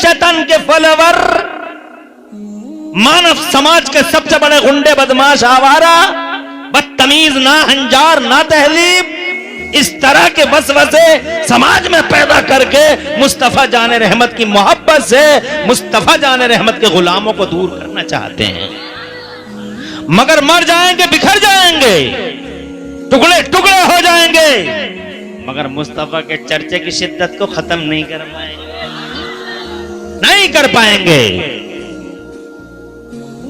शैतान के फॉलोवर, मानव समाज के सबसे बड़े गुंडे, बदमाश, आवारा, बदतमीज, ना हंजार, ना तहलीब, इस तरह के वसवसे समाज में पैदा करके मुस्तफा जाने रहमत की मोहब्बत से मुस्तफा जाने रहमत के गुलामों को दूर करना चाहते हैं। मगर मर जाएंगे, बिखर जाएंगे, टुकड़े टुकड़े हो जाएंगे, मगर मुस्तफा के चर्चे की शिद्दत को खत्म नहीं कर पाएंगे, नहीं कर पाएंगे।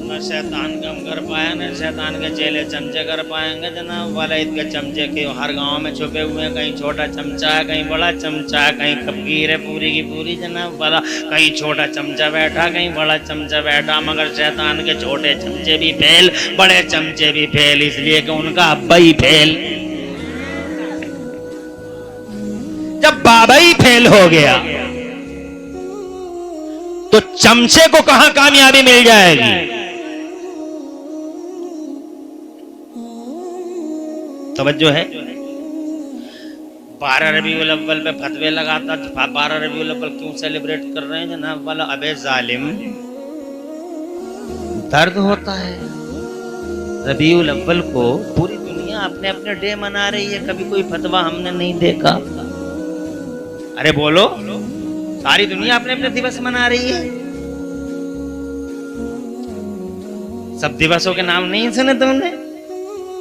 न शैतान कम कर पाया, न शैतान के चेले चमचे कर पाएंगे जनाब वाला। ईद के चमचे के हर गांव में छुपे हुए हैं, कहीं छोटा चमचा है, कहीं बड़ा चमचा है, कहीं खपगीर है पूरी की पूरी जनाब वाला, कहीं छोटा चमचा बैठा, कहीं बड़ा चमचा बैठा। मगर शैतान के छोटे चमचे भी फेल, बड़े चमचे भी फेल, इसलिए कि उनका अब्बा ही फेल। जब बाबा ही फेल हो गया तो चमचे को कहां कामयाबी मिल जाएगी? तवज्जो है। 12 रबीउल अव्वल पे फतवे लगाता, 12 रबीउल अव्वल क्यों सेलिब्रेट कर रहे हैं जनाब वाला? अबे जालिम, दर्द होता है। रबीउल अव्वल को पूरी दुनिया अपने अपने डे मना रही है, कभी कोई फतवा हमने नहीं देखा। अरे बोलो, सारी दुनिया अपने अपने दिवस मना रही है। सब दिवसों के नाम नहीं सुने तुमने?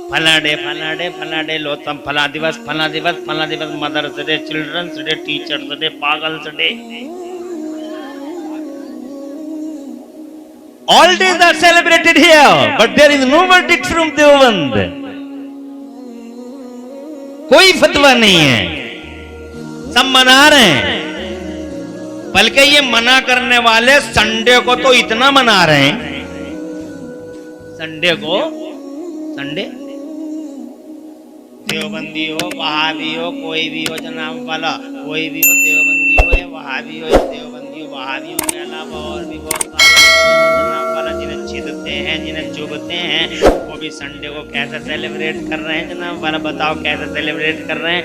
फला डे, फला डे, फला डे, लोतम, फला दिवस, फला दिवस, फला दिवस, mother's day, children's day, teachers' day, पागल्स day. All days are celebrated here, but there is no verdict from Deoband. कोई फतवा नहीं है, सब मना रहे हैं। बल्कि ये मना करने वाले संडे को तो इतना मना रहे हैं, संडे को, संडे देवबंदी हो, वहाबी हो, कोई भी हो जनाब वाला, कोई भी हो, देवबंदी हो या वहाबी हो, या देवबंदी हो, वहाबियों के अलावा और भी बहुत सारे जनाब वाला जिन्हें छेदते हैं, जिन्हें चुभते हैं, वो भी संडे को कैसे सेलिब्रेट कर रहे हैं जनाब वाला? बताओ कैसे सेलिब्रेट कर रहे हैं?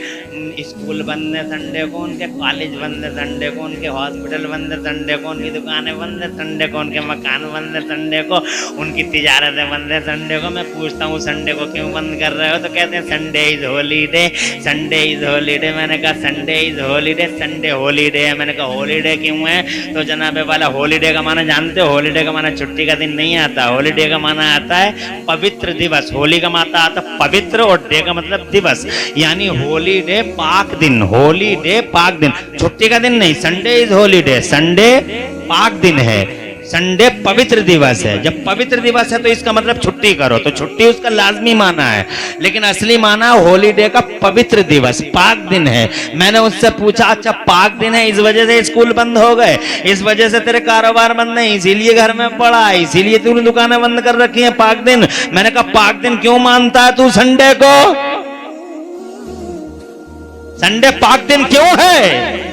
स्कूल बंद है संडे को, उनके कॉलेज बंद है संडे को, उनके हॉस्पिटल बंद है संडे को, उनकी दुकानें बंद है संडे को, उनके मकान बंद है संडे को, उनकी तिजारतें बंद है संडे को। मैं पूछता हूँ संडे को क्यों बंद कर रहे हो? तो कहते हैं Sunday is holiday, Sunday is holiday. मैंने कहा Sunday is holiday, Sunday holiday है। मैंने कहा हॉलीडे क्यों है? तो जनाबे वाला हॉलीडे का माना जानते हो? हॉलीडे का माना छुट्टी का दिन नहीं आता, हॉलीडे का माना आता है पवित्र दिवस। होली का माता आता पवित्र और डे का मतलब दिवस, यानी हॉलीडे पाक दिन, हॉलीडे पाक दिन, छुट्टी का दिन नहीं। संडे इज हॉलीडे, संडे पाक दिन है, संडे पवित्र दिवस है। जब पवित्र दिवस है तो इसका मतलब छुट्टी करो, तो छुट्टी उसका लाजमी माना है, लेकिन असली माना हॉलीडे का पवित्र दिवस, पाक दिन है। मैंने उससे पूछा अच्छा पाक दिन है, इस वजह से स्कूल बंद हो गए, इस वजह से तेरे कारोबार बंद नहीं, इसीलिए घर में पड़ा, इसीलिए तूने दुकानें बंद कर रखी हैं पाक दिन? मैंने कहा पाक दिन क्यों मानता है तू संडे को? संडे पाक दिन क्यों है?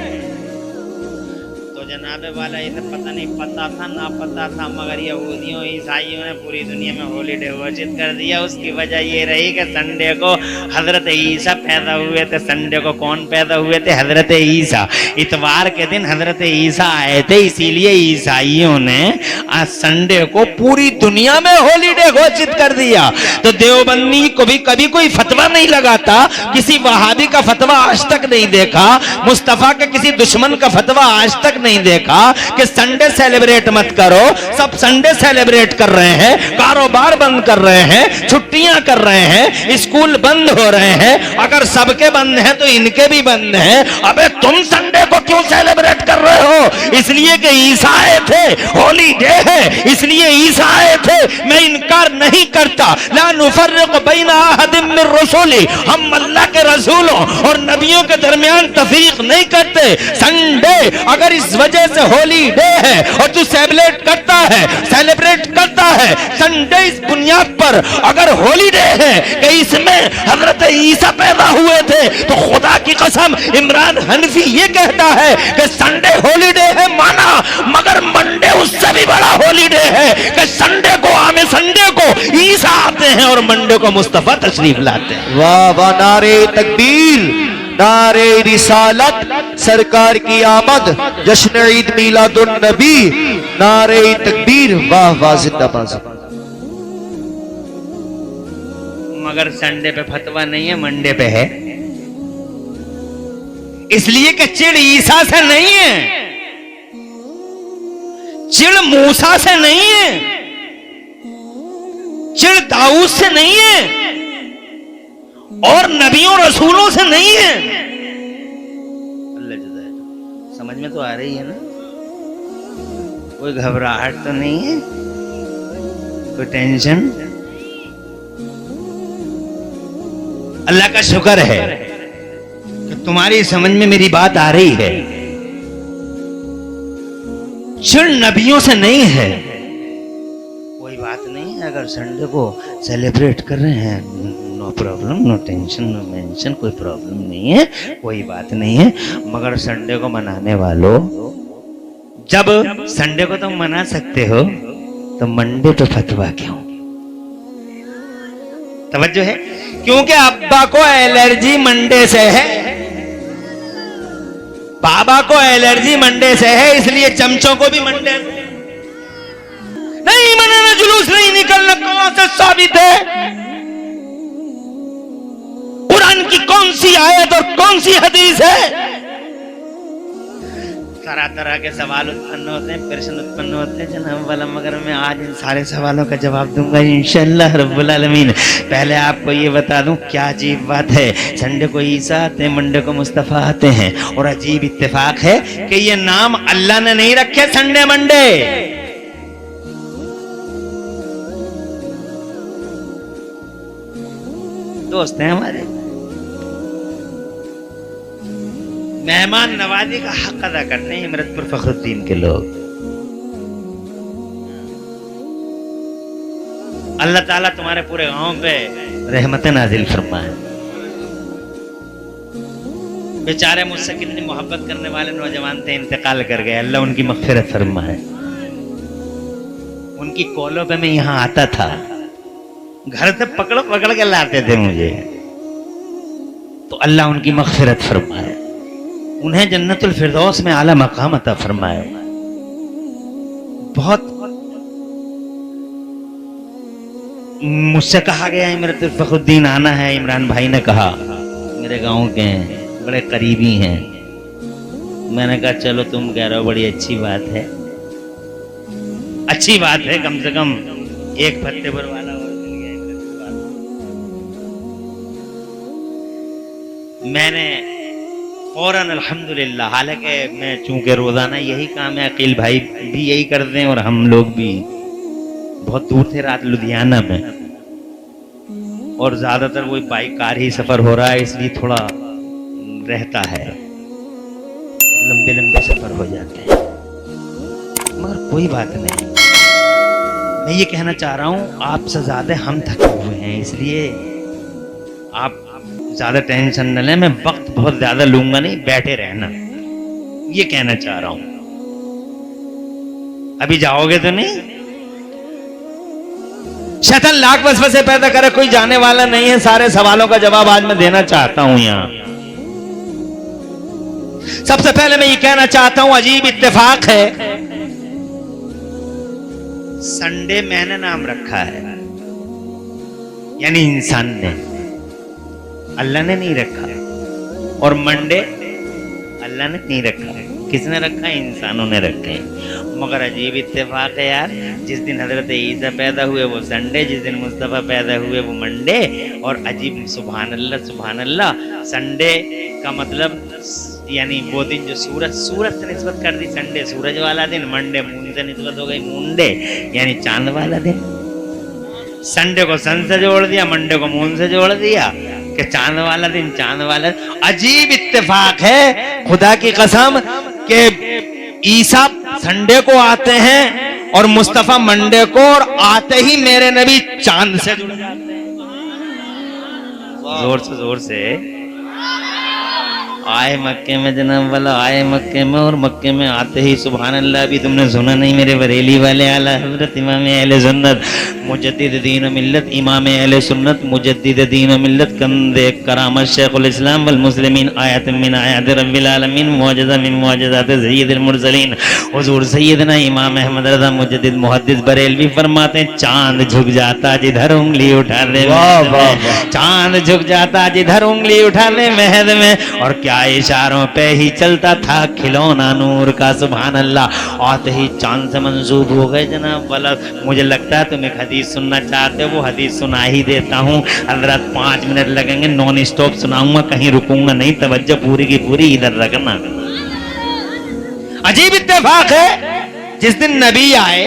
जनाबे वाला इसे पता नहीं, पता था ना पता था, मगर यहूदियों ईसाइयों ने पूरी दुनिया में हॉलीडे घोषित कर दिया। उसकी वजह ये रही कि संडे को हजरत ईसा पैदा हुए थे। संडे को कौन पैदा हुए थे? हजरत ईसा। इतवार के दिन हजरत ईसा आए थे, इसीलिए ईसाइयों ने आज संडे को पूरी दुनिया में हॉलीडे घोषित कर दिया। तो देवबंदी को भी कभी कोई फतवा नहीं लगाता, किसी वहाबी का फतवा आज तक नहीं देखा, मुस्तफा के किसी दुश्मन का फतवा आज तक नहीं देखा कि संडे सेलिब्रेट मत करो। सब संडे सेलिब्रेट कर रहे हैं, कारोबार बंद कर रहे हैं, छुट्टियां कर रहे हैं, स्कूल बंद हो रहे हैं। अगर सबके बंद हैं तो इनके भी बंद हैं। अबे तुम संडे को क्यों सेलिब्रेट कर रहे हो? इसलिए कि ईसा आए थे, हॉलीडे है इसलिए ईसा आए थे। मैं इनकार नहीं करता, ला नुफर्रिकु बैन अहदिम मिर रसूली, हम अल्लाह के रसूलों और नबियों के दरमियान तफरीक नहीं करते। संडे अगर इस वजह से हॉलीडे है और तू सेलिब्रेट करता है संडे इस बुनियाद पर अगर हॉलीडे है कि इसमें हजरत ईसा पैदा हुए थे, तो खुदा की कसम इमरान हनफी ये कहता है कि संडे हॉलीडे है माना, मगर मंडे उससे भी बड़ा हॉलीडे है कि संडे को आमे संडे को ईसा आते हैं और मंडे को मुस्तफा तशरीफ लाते हैं। वाह वाह, नारे तकबीर, नारे रिसालत, सरकार की आमद, जश्न ईद मीलादुन नबी, नारे तकबीर, वाह वाह जिंदाबाद। मगर संडे पे फतवा नहीं है, मंडे पे है। इसलिए कि चिड़ ईसा से नहीं है, चिड़ मूसा से नहीं है, चिड़ दाऊद से नहीं है, और नबियों रसूलों से नहीं है। अल्लाह जुदा है। समझ में तो आ रही है ना? कोई घबराहट तो नहीं है, कोई टेंशन? अल्लाह का शुक्र है कि तुम्हारी समझ में मेरी बात आ रही है। चिड़ नबियों से नहीं है। कोई बात नहीं है, अगर संडे को सेलिब्रेट कर रहे हैं, no problem, no tension, no mention, कोई प्रॉब्लम नहीं है, कोई बात नहीं है। मगर संडे को मनाने वालों, जब संडे को तुम मना सकते हो तो मंडे पे फतवा क्यों? तवज्जो है? क्योंकि अब्बा को एलर्जी मंडे से है, बाबा को एलर्जी मंडे से है, इसलिए चमचों को भी मंडे से। नहीं मनाना, जुलूस नहीं निकलना, कहां से साबित है? कुरान की कौन सी आयत और कौन सी हदीस है? तरह तरह के सवाल उत्पन्न होते हैं, प्रश्न उत्पन्न होते हैं जनाब वाला, मगर मैं आज इन सारे सवालों का जवाब दूंगा इंशाअल्लाह रब्बुल आलमीन। पहले आपको ये बता दूं, क्या अजीब बात है, संडे को ईसा आते हैं, मंडे को मुस्तफा आते हैं, और अजीब इत्तेफाक है कि ये नाम अल्लाह ने नहीं रखे संडे मंडे। दोस्त हैं हमारे, मेहमान नवाजी का हक अदा करते हैं इमरतपुर फखरुद्दीन के लोग। अल्लाह ताला तुम्हारे पूरे गांव पे रहमत नाजिल फरमाए। बेचारे मुझसे कितनी मोहब्बत करने वाले नौजवान थे, इंतकाल कर गए, अल्लाह उनकी मग़फ़िरत फरमाए। उनकी कॉलों पे मैं यहाँ आता था, घर से पकड़ पकड़ के लाते थे मुझे, तो अल्लाह उनकी मग़फ़िरत फरमाए, उन्हें जन्नतुल फिरदौस में आला मकाम अता फरमाए। बहुत मुझसे कहा गया इमरतपुर फखरुद्दीन आना है, इमरान भाई ने कहा, मेरे गांव के हैं, बड़े करीबी हैं। मैंने कहा चलो तुम कह रहे हो, बड़ी अच्छी बात है, अच्छी बात है, कम से कम एक पत्ते पर वाला और मिल गया इमरतपुर वाला। मैंने फौरन अल्हम्दुलिल्लाह, हालांकि मैं चूंकि रोजाना यही काम है, अकील भाई भी यही करते हैं और हम लोग भी, बहुत दूर थे, रात लुधियाना में, और ज्यादातर वही बाइक कार ही सफर हो रहा है, इसलिए थोड़ा रहता है, लंबे लंबे सफर हो जाते हैं, मगर कोई बात नहीं। मैं ये कहना चाह रहा हूं, आपसे ज्यादा हम थके हुए हैं, इसलिए आप ज्यादा टेंशन न लें, मैं वक्त बहुत ज्यादा लूंगा नहीं, बैठे रहना, ये कहना चाह रहा हूं। अभी जाओगे तो नहीं? शैतान लाख वसवसे पैदा करे, कोई जाने वाला नहीं है। सारे सवालों का जवाब आज मैं देना चाहता हूं यहां। सबसे पहले मैं ये कहना चाहता हूं, अजीब इत्तेफाक है, संडे मैंने नाम रखा है, यानी इंसान ने, अल्लाह ने नहीं रखा, और मंडे अल्लाह ने नहीं रखा। किसने रखा? इंसानों ने रखे। मगर अजीब इत्तेफाक है यार, जिस दिन हजरत ईसा पैदा हुए वो संडे, जिस दिन मुस्तफ़ा पैदा हुए वो मंडे। और अजीब, सुभान अल्लाह, संडे का मतलब यानी वो दिन जो सूरज से निस्बत कर दी, संडे सूरज वाला दिन, मंडे मून से निस्बत हो गई, मुंडे यानी चांद वाला दिन। संडे को सन से जोड़ दिया, मंडे को मून से जोड़ दिया कि चांद वाला दिन, चांद वाला। अजीब इत्तेफाक है, खुदा की कसम, कि ईसा संडे को आते हैं और मुस्तफा मंडे को, और आते ही मेरे नबी चांद से जुड़ जाते हैं। जोर से आए मक्के में जनाब वाला, आए मक्के में, और मक्के में आते ही सुभान अल्लाह, अभी तुमने सुना नहीं मेरे बरेली वाले आला हजरत इमाम अहले सुन्नत मुजद्दिद दीन व मिल्लत, इमाम अहले सुन्नत मुजद्दिद दीन व मिल्लत, कंदे करामत शेखुल इस्लाम वल मुस्लिमीन, आयत मिन आयात रब्बिल आलमीन, मुअज्जज़ा मिन मुअज्जज़ात सय्यिदुल मुरसलीन, हुजूर सैयदना इमाम अहमद रज़ा मुजद्दिद मुहद्दिस बरेलवी फरमाते हैं, चांद झुक जाता जिधर उंगली उठा दे, चांद झुक जाता जिधर उंगली उठा ले महद में, और क्या इशारों पे ही चलता था खिलौना नूर का, सुभान अल्लाह। आते ही चांद से मंसूब हो गए जनाब वाला। मुझे लगता है तुम एक हदीस सुनना चाहते हो, वो हदीस सुना ही देता हूँ हजरत। 5 मिनट लगेंगे, नॉन स्टॉप सुनाऊंगा, कहीं रुकूंगा नहीं, तवज्जो पूरी की पूरी इधर रखना। अजीब इत्तेफाक है, जिस दिन नबी आए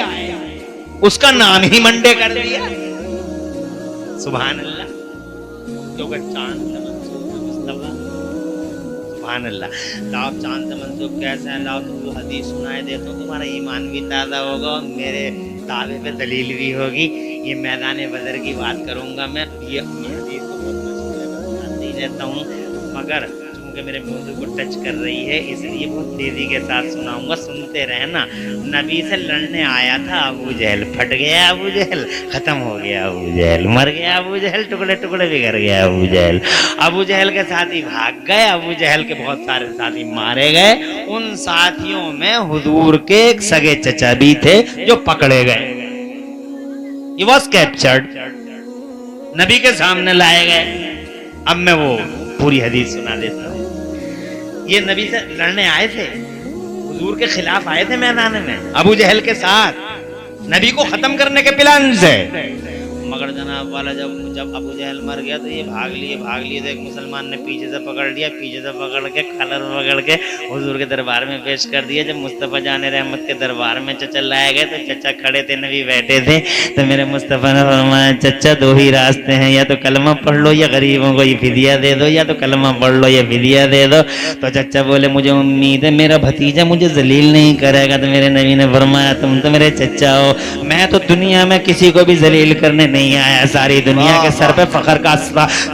उसका नाम ही मंडे कर दिया, सुभान अल्लाह, क्योंकि चांद से मंसूब है मुस्तफा, सुभान अल्लाह। लाओ चांद से मंसूब कैसे है, लाओ तुमको हदीस सुनाए देता हूँ, तुम्हारा ईमान भी ताज़ा होगा और मेरे दावे पे दलील भी होगी। ये मैदान बदर की बात करूंगा मैं, ये हदीस को बहुत मशहूर नहीं रहता हूँ, मगर चूंकि मेरे मौजू को टच कर रही है इसलिए बहुत तेजी के साथ सुनाऊंगा, सुनते रहना। नबी से लड़ने आया था अबू जहल, फट गया अबू जहल, खत्म हो गया अबू जहल, मर गया अबू जहल, टुकड़े टुकड़े बिगड़ गया अबू जहल। अबू जहल के साथी भाग गए, अबू जहल के बहुत सारे साथी मारे गए। उन साथियों में हुजूर के एक सगे चचा भी थे जो पकड़े गए, He was captured, नबी के सामने लाए गए। अब मैं वो पूरी हदीस सुना देता हूँ। ये नबी से लड़ने आए थे, हुजूर के खिलाफ आए थे मैदान में अबू जहल के साथ, नबी को खत्म करने के प्लान से। मगर जनाब वाला जब अबू जहल मर गया तो ये भाग लिए तो एक मुसलमान ने पीछे से पकड़ लिया, पीछे से पकड़ के कलर पकड़ के हुजूर के दरबार में पेश कर दिया। जब मुस्तफ़ा जान रहमत के दरबार में चचा लाए गए तो चचा खड़े थे, नबी बैठे थे, तो मेरे मुस्तफ़ा ने फरमाया, चचा 2 ही रास्ते हैं, या तो कलमा पढ़ लो या गरीबों को ये फिदिया दे दो, या तो कलमा पढ़ लो या फिदिया दे दो। तो चचा बोले, मुझे उम्मीद है मेरा भतीजा मुझे जलील नहीं करेगा। तो मेरे नबी ने फरमाया, तुम तो मेरे चचा हो, मैं तो दुनिया में किसी को भी जलील करने नहीं आया, सारी दुनिया के सर पे फखर का,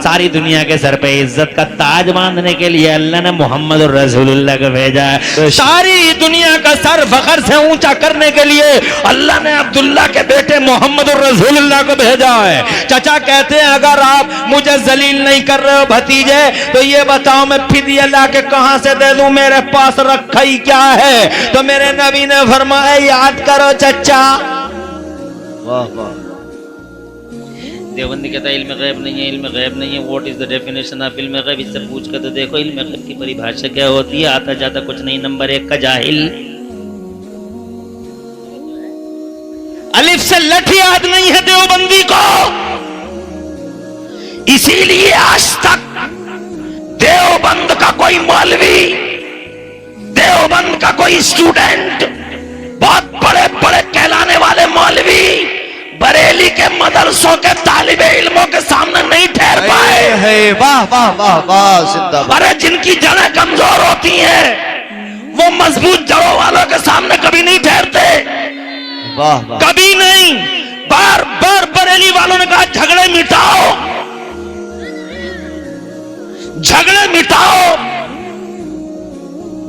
सारी दुनिया के सर पे इज्जत का ताज बांधने के लिए अल्लाह ने मोहम्मद रसूलुल्लाह को भेजा है। सारी दुनिया का सर फखर से ऊंचा करने के लिए अल्लाह ने अब्दुल्ला के बेटे मोहम्मद रसूलुल्लाह को भेजा है। चचा कहते हैं, अगर आप मुझे जलील नहीं कर रहे हो भतीजे, तो ये बताओ मैं फिदिया ला के कहां से दे दूं, मेरे पास रखा ही क्या है। तो मेरे नबी ने फरमाया, याद करो चचा। वाह वाह। देवबंदी कहता है इल्म गैब नहीं है, इल्म गैब नहीं है। What is the definition of इल्म गैब, इससे पूछ कर तो देखो इल्म गैब की परिभाषा क्या होती है। आता जाता कुछ नहीं, नंबर 1 का जाहिल, अलिफ से लठ याद नहीं है देवबंदी को, इसीलिए आज तक देवबंद का कोई मौलवी, देवबंद का कोई स्टूडेंट, बहुत बड़े बड़े कहलाने वाले मौलवी बरेली के मदरसों के तालिबे इल्मों के सामने नहीं ठहर पाए। वाह वाह वाह वाह, जिंदाबाद। अरे जिनकी जड़ें कमजोर होती हैं वो मजबूत जड़ों वालों के सामने कभी नहीं ठहरते, वाह वाह, कभी नहीं। बार बार बरेली वालों ने कहा, झगड़े मिटाओ, झगड़े मिटाओ,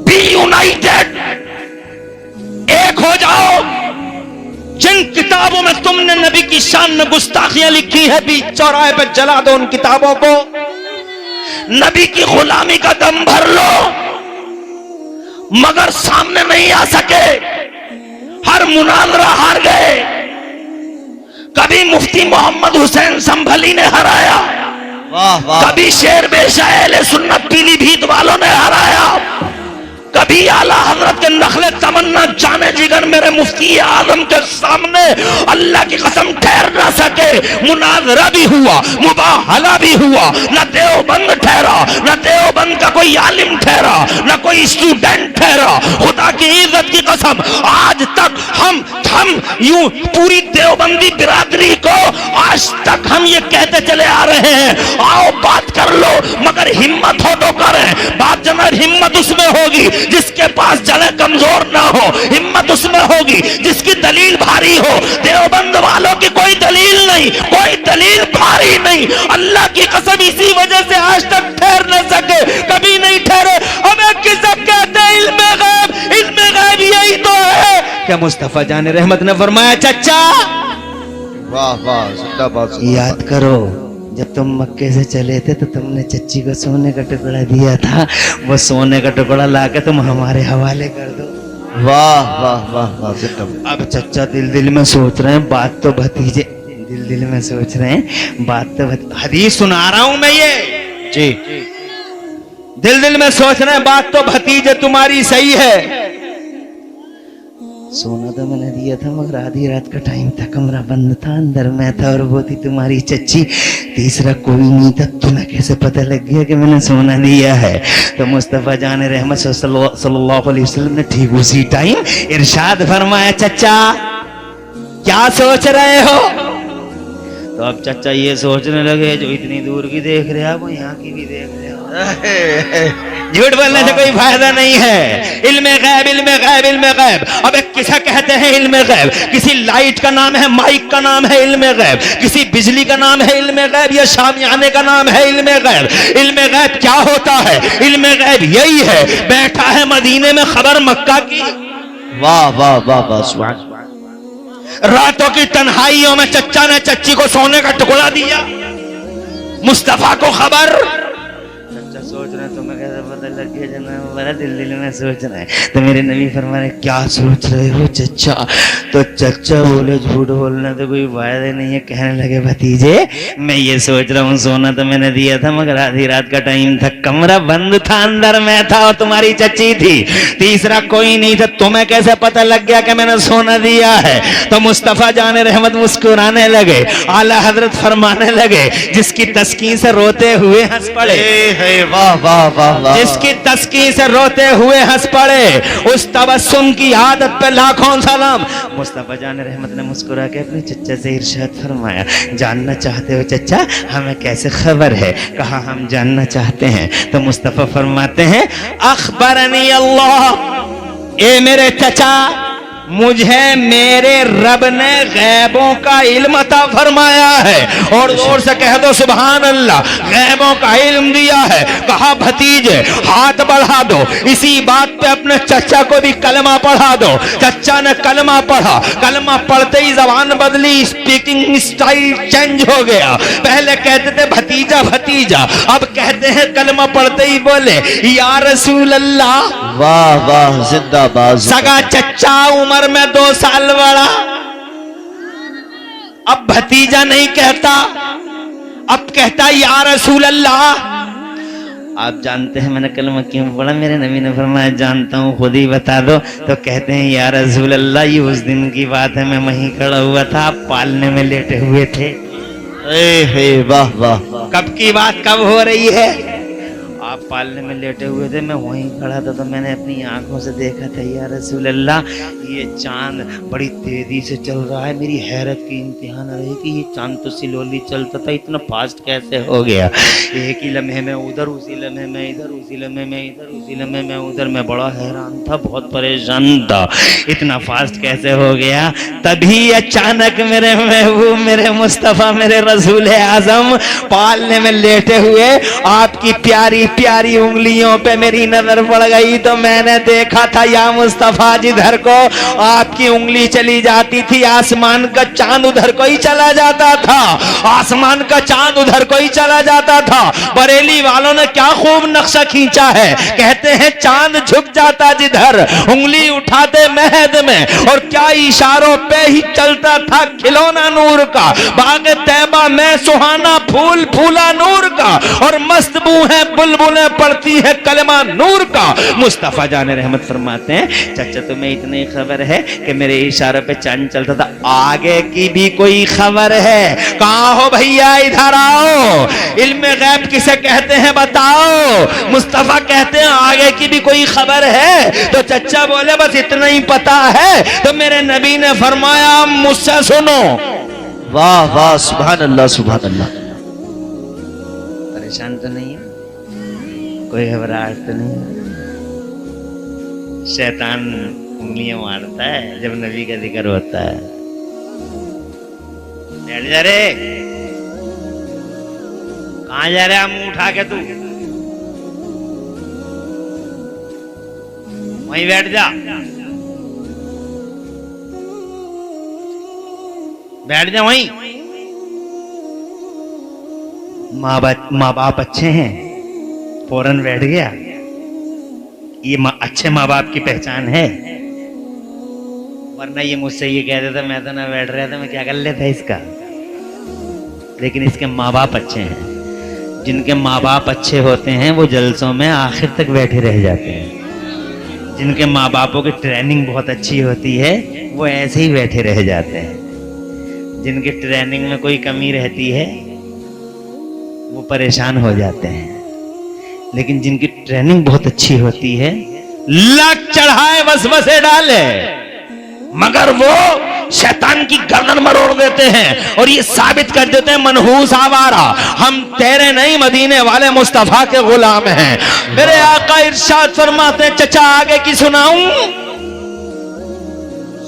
बी यूनाइटेड, एक हो जाओ। जिन किताबों में तुमने नबी की शान में गुस्ताखियां लिखी है, बीच चौराहे पे जला दो उन किताबों को, नबी की गुलामी का दम भर लो, मगर सामने नहीं आ सके, हर मुनाजरा हार गए। कभी मुफ्ती मोहम्मद हुसैन संभली ने हराया, वाह वाह, कभी शेर बेशा अहले सुन्नत पीलीभीत वालों ने हराया, कभी आला हजरत के नखले तमन्ना जाने जिगर मेरे मुफ्ती आजम के सामने अल्लाह की कसम ठहर ना सके। मुनाजरा भी हुआ, मुबाहला भी हुआ, न देवबंद ठहरा, न देवबंद का कोई आलिम ठहरा, न कोई स्टूडेंट ठहरा। खुदा की इज्जत की कसम, आज तक हम यूं पूरी देवबंदी बिरादरी को आज तक हम ये कहते चले आ रहे हैं, आओ बात कर लो, मगर हिम्मत हो तो करें बात। जनाब हिम्मत उसमें होगी जिसके पास जड़ें कमजोर ना हो, हिम्मत उसमें होगी जिसकी दलील भारी हो। देवबंद वालों की कोई दलील नहीं, कोई दलील भारी नहीं। अल्लाह की कसम इसी वजह से आज तक ठहर न सके, कभी नहीं ठहरे। क्या मुस्तफा जान रहमत ने फरमाया, चचा वाह वाह, जिंदाबाद जिंदाबाद। याद करो जब तुम मक्के से चले थे तो तुमने चच्ची को सोने का टुकड़ा दिया था, वो सोने का टुकड़ा लाके तुम हमारे हवाले कर दो। वाह वाह वाह वाह, जिंदाबाद। अब चचा दिल दिल में सोच रहे हैं, बात तो भतीजे दिल दिल में सोच रहे हैं, बात तो हदीस सुना रहा हूं मैं ये जी, दिल दिल में सोच रहे हैं, बात तो भतीजे तुम्हारी सही है। सोना तो मैंने दिया था मगर आधी रात का टाइम था, कमरा बंद था, अंदर मैं था और वो थी तुम्हारी चच्ची, तीसरा कोई नहीं था। तुम्हें कैसे पता लग गया कि मैंने सोना दिया है? तो मुस्तफा जान रहमत सल्लल्लाहु अलैहि वसल्लम ने ठीक उसी टाइम इरशाद फरमाया, चचा क्या सोच रहे हो? तो अब चचा ये सोचने लगे, जो इतनी दूर की देख रहे हो वो यहाँ की भी देख रहे हो। झूठ बोलने से कोई फायदा नहीं है। इल्मे गैब, इल्मे गैब, इल्मे गैब। अब एक किसे कहते हैं इल्मे गैब? किसी लाइट का नाम है, माइक का नाम है इल्मे गैब, किसी बिजली का नाम है इल्मे गैब, या शामियाने का नाम है इल्मे गैब। इल्मे गैब क्या होता है? इल्मे गैब यही है, बैठा है मदीने में खबर मक्का की। वाह वाह वाह वाह, सुभान। रातों की तन्हाइयों में चच्चा ने चच्ची को सोने का टुकड़ा दिया, मुस्तफा को खबर। चच्चा सोच रहे तुम्हें कैसे पता लग गया? जनाब बड़ा दिल दिल में सोच रहे हैं। तो मेरे नबी फरमाए, क्या सोच रहे हो चच्चा? तो चच्चा बोले, झूठ बोलना तो कोई फायदा नहीं है। कहने लगे, भतीजे मैं ये सोच रहा हूँ, सोना तो मैंने दिया था मगर आधी रात का टाइम था, कमरा बंद था, अंदर मैं था और तुम्हारी चच्ची थी, तीसरा कोई नहीं था। तुम्हें कैसे पता लग गया कि मैंने सोना दिया है? तो मुस्तफा जान रहमत मुस्कुराने लगे, आला हजरत फरमाने लगे, जिसकी तस्कीन से रोते हुए हंस पड़े, वाह वाह वाह वाह, जिसकी तस्कीन से रोते हुए हंस पड़े, उस तबस्सुम की आदत पे लाखों सलाम। मुस्तफा जान रहमत ने मुस्कुरा के अपने चच्चा से इरशाद फरमाया, जानना चाहते हो चच्चा हमें कैसे खबर है? कहा हम जानना चाहते हैं। तो मुस्तफा फरमाते हैं, अखबरनी अल्लाह, ए मेरे चचा मुझे मेरे रब ने गैबों का इल्म अता फरमाया है। और जोर से कह दो सुभान अल्लाह, गैबों का इल्म दिया है। कहा भतीजे हाथ बढ़ा दो, इसी बात पे अपने चचा को भी कलमा पढ़ा दो। चचा ने कलमा पढ़ा, कलमा पढ़ते ही जबान बदली, स्पीकिंग स्टाइल चेंज हो गया। पहले कहते थे भतीजा भतीजा, अब कहते हैं कलमा पढ़ते ही बोले या रसूल अल्लाह। वाह वाह, जिंदाबाद। सगा चचा उम्र में 2 साल बड़ा, अब भतीजा नहीं कहता, अब कहता या रसूल अल्लाह। आप जानते हैं मैंने कलमा क्यों पढ़ा? मेरे नबी ने फरमाया, जानता हूँ, खुद ही बता दो। तो कहते हैं या रसूल अल्लाह, ये उस दिन की बात है, मैं वहीं खड़ा हुआ था, आप पालने में लेटे हुए थे। वाह वाह, कब की बात कब हो रही है? आप पालने में लेटे हुए थे, मैं वहीं खड़ा था, तो मैंने अपनी आंखों से देखा था या रसूल अल्लाह, ये चांद बड़ी तेजी से चल रहा है। मेरी हैरत की इंतहा न रही कि ये चांद तो स्लोली चलता था, इतना फास्ट कैसे हो गया? एक ही लम्हे में उधर, उसी लम्हे में इधर, उसी लम्हे में इधर, उसी लम्हे में उधर। मैं बड़ा हैरान था, बहुत परेशान था, इतना फास्ट कैसे हो गया? तभी अचानक मेरे महबूब, मेरे मुस्तफ़ा, मेरे रसूल आज़म पालने में लेटे हुए आपकी प्यारी प्यारी उंगलियों पे मेरी नजर पड़ गई। तो मैंने देखा था या मुस्तफा, जिधर को आपकी उंगली चली जाती थी आसमान का चांद उधर को ही चला जाता था, आसमान का चांद उधर को ही चला जाता था। बरेली वालों ने क्या खूब नक्शा खींचा है, कहते हैं चांद झुक जाता जिधर, उंगली उठाते महद में, और क्या इशारों पे ही चलता था खिलौना नूर का। बाग तैबा में सुहाना फूल फूला नूर का, और मस्त बू है बुलबुलें पड़ती है कलमा नूर का। मुस्तफा जान रहमत फरमाते हैं, चाचा तुम्हें इतनी खबर है कि मेरे इशारे पे चांद चलता था, आगे की भी कोई खबर है? कहाँ हो भैया, इधर आओ। इल्मे गैब किसे कहते हैं बताओ? मुस्तफा कहते हैं आगे की भी कोई खबर है? तो चचा बोले बस इतना ही पता है। तो मेरे नबी ने फरमाया, मुझसे सुनो। वाह वाह, सुभान अल्लाह सुभान अल्लाह। परेशान तो नहीं है? कोई घबराहट तो नहीं है? शैतान उंगलियां मारता है जब नबी का जिक्र होता है। बैठ जा रे, कहां जा रहा है? मुंह उठा के तू वहीं बैठ जा। बैठ जा वहीं। माँ बाप अच्छे हैं, फौरन बैठ गया। ये अच्छे माँ बाप की पहचान है। वरना ये मुझसे ये कह देता मैं तो ना बैठ रहा था, मैं क्या कर लेता इसका। लेकिन इसके माँ बाप अच्छे हैं। जिनके माँ बाप अच्छे होते हैं वो जलसों में आखिर तक बैठे रह जाते हैं। जिनके माँ बापों की ट्रेनिंग बहुत अच्छी होती है वो ऐसे ही बैठे रह जाते हैं। जिनकी ट्रेनिंग में कोई कमी रहती है वो परेशान हो जाते हैं। लेकिन जिनकी ट्रेनिंग बहुत अच्छी होती है, लाख चढ़ाए वसवसे डाले मगर वो शैतान की गर्दन मरोड़ देते हैं और ये साबित कर देते हैं मनहूस आवारा, हम तेरे नहीं मदीने वाले मुस्तफा के गुलाम हैं। मेरे आका इरशाद फरमाते हैं, चचा आगे की सुनाऊं?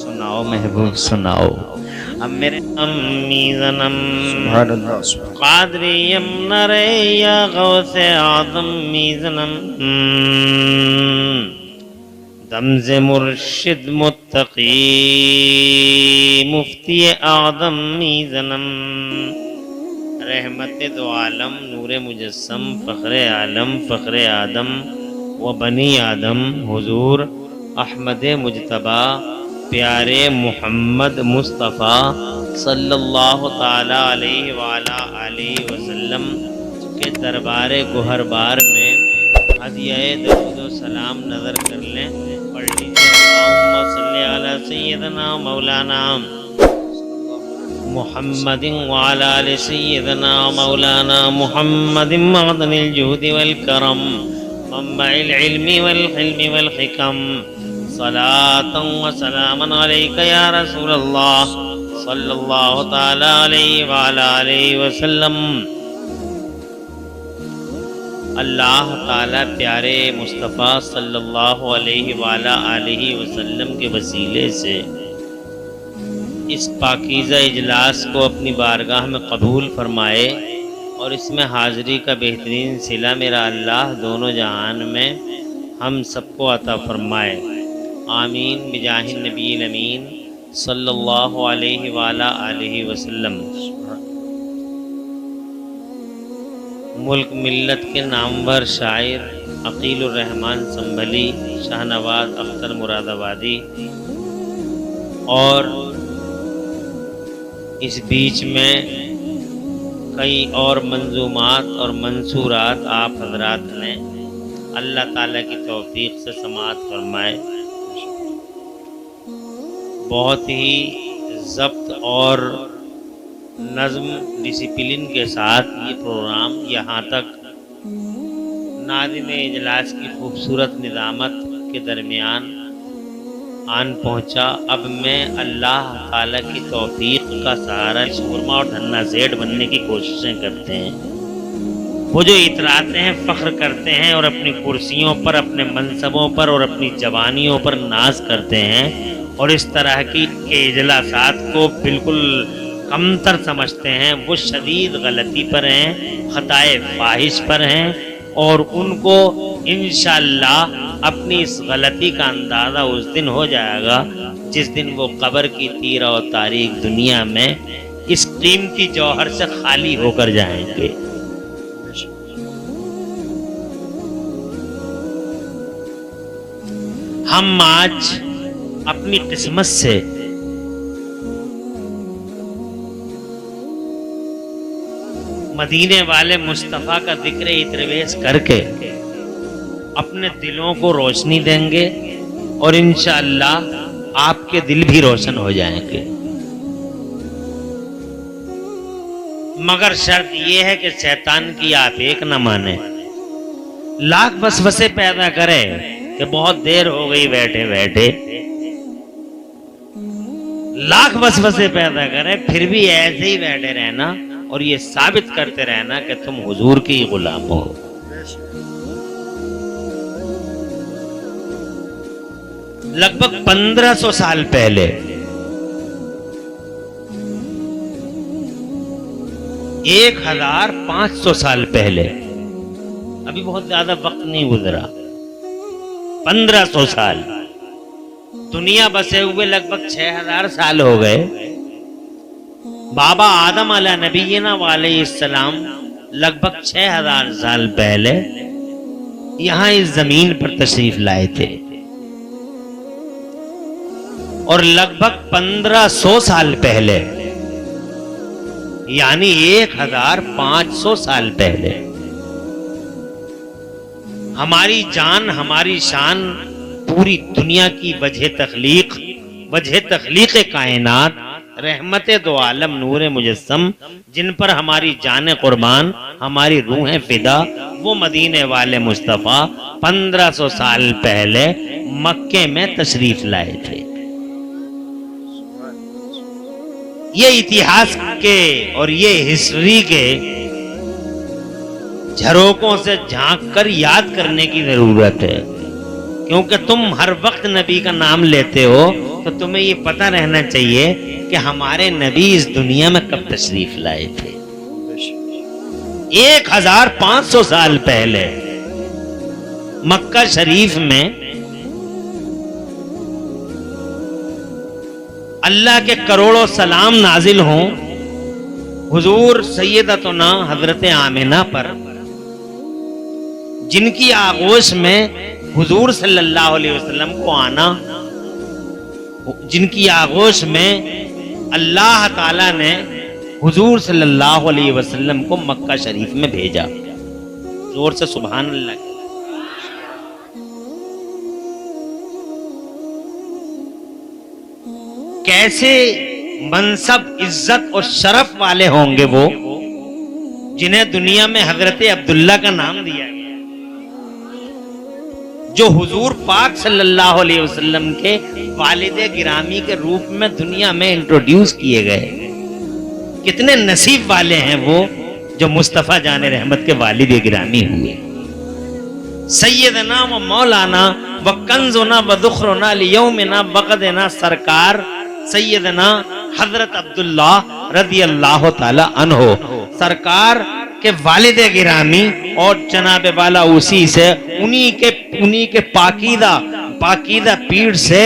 सुनाओ महबूब सुनाओ। अब मेरे अम्मी जन्म कादरियम नरे या गौसे आदम मी जन्म दमज़े मुर्शिद मुत्तकी मुफ्ती आदम मी जन्म रहमत दो आलम नूर मुजस्सम फ़ख्रे आलम फ़ख्रे आदम व बनी आदम हुजूर अहमद मुजतबा प्यारे मोहम्मद मुस्तफ़ा सल्लल्लाहु ताला अलैहि वाला अलैहि वसल्लम के दरबारे गुहरबार में हदियाए दरूद व सलाम नज़र कर लें। पढ़ लीजिए, अल्लाहुम्मा सल्ली अला सय्यदना मौलाना मुहम्मदिन व अला आलि सय्यदना मौलाना मुहम्मदिन मअदनिल जुहदि वल करम मंबइल इल्मी वल हिल्मी वल हिकम सलातन व सलामन अलैका या रसूल अल्लाह सल्लल्लाहु ताला अलैहि व अला आलिहि वसल्लम। अल्लाह ताला प्यारे मुस्तफ़ा सल्लल्लाहु अलैहि व अला आलिहि वसल्लम के वसीले से इस पाकीज़ा इजलास को अपनी बारगाह में कबूल फरमाए और इसमें हाज़िरी का बेहतरीन सिला मेरा अल्लाह दोनों जहान में हम सबको अता फरमाए। आमीन बिजाहिन नबील अमीन सल्लल्लाहु अलैहि वाला आलिहि वसल्लम। मुल्क मिल्लत के नामवर शायर अकीलुर रहमान संभली शाहनवाज अख्तर मुरादाबादी और इस बीच में कई और मंजूमात और मंसूरात आप हजरात ने अल्लाह ताला की तौफीक से समाअत फरमाए। बहुत ही ज़ब्त और नज़्म डिसिप्लिन के साथ ये प्रोग्राम यहाँ तक नाज़िम इजलास की खूबसूरत निज़ामत के दरमियान आन पहुँचा। अब मैं अल्लाह ताला की तौफीक का सहारा सुरमा और धन्ना ज़ेड बनने की कोशिशें करते हैं। वो जो इतराते हैं, फ़ख्र करते हैं और अपनी कुर्सियों पर, अपने मनसबों पर और अपनी जवानियों पर नाज करते हैं और इस तरह की के इजलासात को बिल्कुल कमतर समझते हैं, वो शदीद गलती पर हैं, ख़ताए फाहिश पर हैं और उनको इंशाअल्लाह अपनी इस गलती का अंदाज़ा उस दिन हो जाएगा जिस दिन वो कब्र की तीरा और तारीक दुनिया में इस कीमती जौहर से खाली होकर जाएंगे। हम आज अपनी किस्मत से मदीने वाले मुस्तफ़ा का जिक्र इतरवेश करके अपने दिलों को रोशनी देंगे और इंशाअल्लाह आपके दिल भी रोशन हो जाएंगे। मगर शर्त यह है कि शैतान की आप एक न माने, लाख वसवसे पैदा करे कि बहुत देर हो गई बैठे बैठे, लाख वसवसे पैदा करे फिर भी ऐसे ही बैठे रहना और ये साबित करते रहना कि तुम हुजूर के ही गुलाम हो। लगभग 1500 साल पहले एक 1500 साल पहले, अभी बहुत ज्यादा वक्त नहीं गुजरा, 1500 साल, दुनिया बसे हुए लगभग 6000 साल हो गए। बाबा आदम अला नबीना वालेहिस्सलाम लगभग 6000 साल पहले यहां इस जमीन पर तशरीफ लाए थे और लगभग 1500 साल पहले यानी 1500 साल पहले हमारी जान हमारी शान पूरी दुनिया की वजह तख्लीक कायनात रहमत दो आलम नूर मुजस्सम जिन पर हमारी जान कुर्बान हमारी रूहें फिदा वो मदीने वाले मुस्तफ़ा 1500 साल पहले मक्के में तशरीफ लाए थे। ये इतिहास के और ये हिस्ट्री के झरोकों से झांक कर याद करने की जरूरत है, क्योंकि तुम हर वक्त नबी का नाम लेते हो तो तुम्हें ये पता रहना चाहिए कि हमारे नबी इस दुनिया में कब तशरीफ लाए थे। 1500 साल पहले मक्का शरीफ में अल्लाह के करोड़ों सलाम नाजिल हों हुजूर सैयदतुना हजरत आमिना पर, जिनकी आगोश में हुजूर सल्लल्लाहु अलैहि वसल्लम को आना, जिनकी आगोश में अल्लाह ताला ने हुजूर सल्लल्लाहु अलैहि वसल्लम को मक्का शरीफ में भेजा। जोर से सुभान अल्लाह। कैसे मनसब इज्जत और शरफ वाले होंगे वो जिन्हें दुनिया में हजरत अब्दुल्ला का नाम दिया गया, जो हुजूर पाक सल्लल्लाहु अलैहि वसल्लम के वालिदे गिरामी के रूप में दुनिया में इंट्रोड्यूस किए गए। कितने नसीब वाले हैं वो जो मुस्तफ़ा जाने रहमत के वालिदे गिरामी हुए। सैयदना व मौलाना व कंजुना व दुखरुना लियौमिना बगदना सरकार सैयदना हजरत अब्दुल्ला रज़ी अल्लाह ताला अन्हो सरकार के वालिदे गिरामी और जनाब वाला उसी से उन्हीं के पाकीदा पीठ से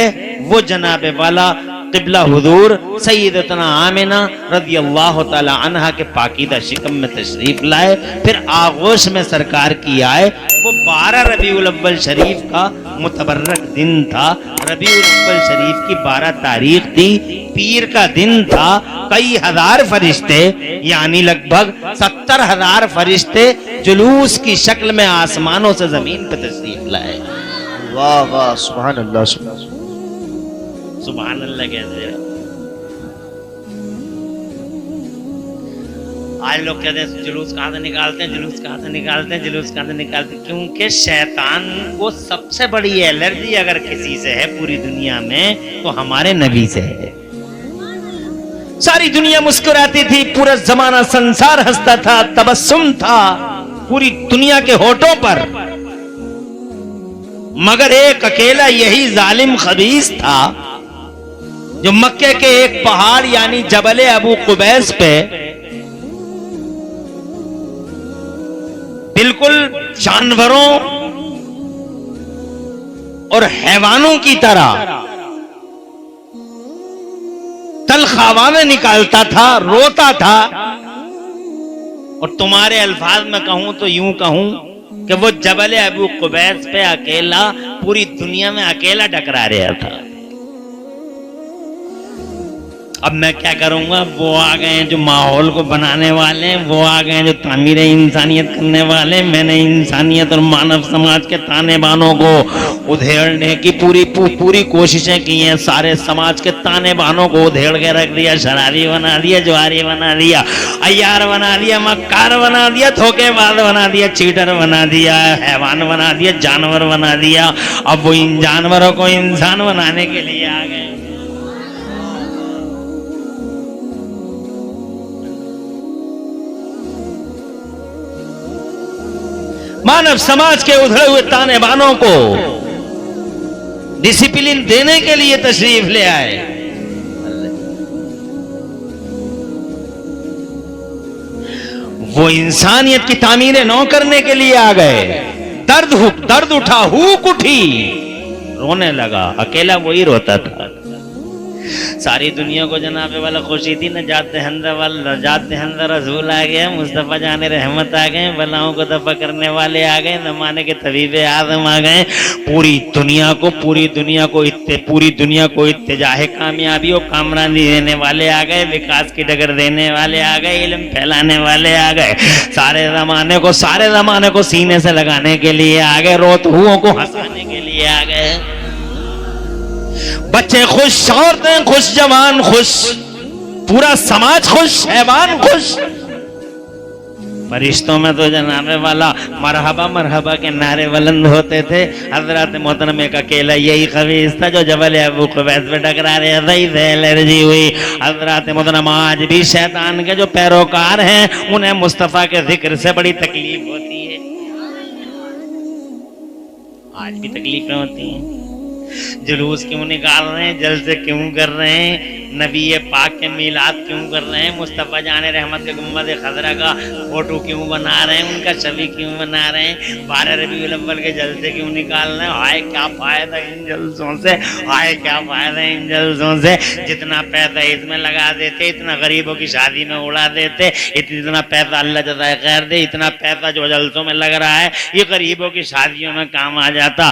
वो जनाब वाला क़िबला हुजूर सैयदतना आमिना रज़ी अल्लाह ताला अन्हा के पाकीदा शिकम में तशरीफ लाए। फिर आगोश में सरकार की आए। वो 12 रबीउल अव्वल शरीफ का मुतबर्रक दिन था। रबीउल अव्वल शरीफ की 12 तारीख थी, पीर का दिन था। कई हजार फरिश्ते यानी लगभग 70,000 फरिश्ते जुलूस की शक्ल में आसमानों से जमीन पर तशरीफ लाए। वाह वाह सुभान अल्लाह सुभान अल्लाह कहते हैं। आज लोग कहते हैं जुलूस कहाँ से निकालते हैं, जुलूस कहाँ से निकालते हैं, जुलूस कहाँ से निकालते हैं, क्योंकि शैतान को सबसे बड़ी एलर्जी अगर किसी से है पूरी दुनिया में तो हमारे नबी से है। सारी दुनिया मुस्कुराती थी, पूरा जमाना संसार हंसता था, तबस्सुम था पूरी दुनिया के होठों पर, मगर एक अकेला यही जालिम खबीस था जो मक्के के एक पहाड़ यानी जबले अबू कुबैस पे बिल्कुल जानवरों और हैवानों की तरह तलखावाने निकालता था, रोता था। और तुम्हारे अल्फाज में कहूं तो यूं कहूं कि वो जबल अबू कुबैस पे अकेला पूरी दुनिया में अकेला टकरा रहा था। अब मैं क्या करूंगा, वो आ गए हैं जो माहौल को बनाने वाले हैं, वो आ गए हैं जो तामीर इंसानियत करने वाले। मैंने इंसानियत और मानव समाज के ताने बानों को उधेड़ने की पूरी कोशिशें की हैं। सारे समाज के ताने बानों को उधेड़ के रख दिया, शराबी बना दिया, जुआरी बना दिया, अय्यार बना दिया, मक्कार बना दिया, धोखेबाज बना दिया, चीटर बना दिया, हैवान बना दिया, जानवर बना दिया। अब वो इन जानवरों को इंसान बनाने के लिए आ गए। मानव समाज के उधड़े हुए ताने बानों को डिसिप्लिन देने के लिए तशरीफ ले आए। वो इंसानियत की तामीरें नौ करने के लिए आ गए। दर्द उठा, हुक उठी, रोने लगा। अकेला वही रोता था। सारी दुनिया को जनाबे वाला खुशी थी, न जाते हंदर रसूल आ गए, मुस्तफ़ा जाने रहमत आ गए, बलाओं को दफा करने वाले आ गए, ज़माने के तबीबे आज़म आ गए। पूरी दुनिया को इत्तेजाह कामयाबी और कामरानी देने वाले आ गए, विकास की डगर देने वाले आ गए, इल्म फैलाने वाले आ गए, सारे ज़माने को सीने से लगाने के लिए आ गए, रोतहुओं को हंसाने के लिए आ गए। बच्चे खुश, औरतें खुश, जवान खुश, पूरा समाज खुश, हैवान खुश। फरिश्तों में तो जनाबे वाला मरहबा मरहबा के नारे बुलंद होते थे। हजरत मोहतरम एक अकेला यही खबीस था जो जबल अबू कुबैस पे टकरा रहे थे, एलर्जी हुई। हजरत मोहतरम आज भी शैतान के जो पैरोकार हैं उन्हें मुस्तफ़ा के जिक्र से बड़ी तकलीफ होती है, आज भी तकलीफें होती हैं। जुलूस क्यों निकाल रहे हैं, जलसे क्यों कर रहे हैं, नबी पाक के मिलाद क्यों कर रहे हैं, मुस्तफ़ा जाने रहमत के गुम्बद खजरा का फोटो क्यों बना रहे हैं, उनका छवि क्यों बना रहे हैं, 12 रबीउल अव्वल के जलसे क्यों निकाल रहे हैं। हाय क्या फायदा इन जलसों से, हाय क्या फायदा इन जलसों से। जितना पैसा इसमें लगा देते, इतना गरीबों की शादी में उड़ा देते, इतना पैसा अल्लाह जज़ाए खैर दे, इतना पैसा जो जलसों में लग रहा है ये गरीबों की शादियों में काम आ जाता।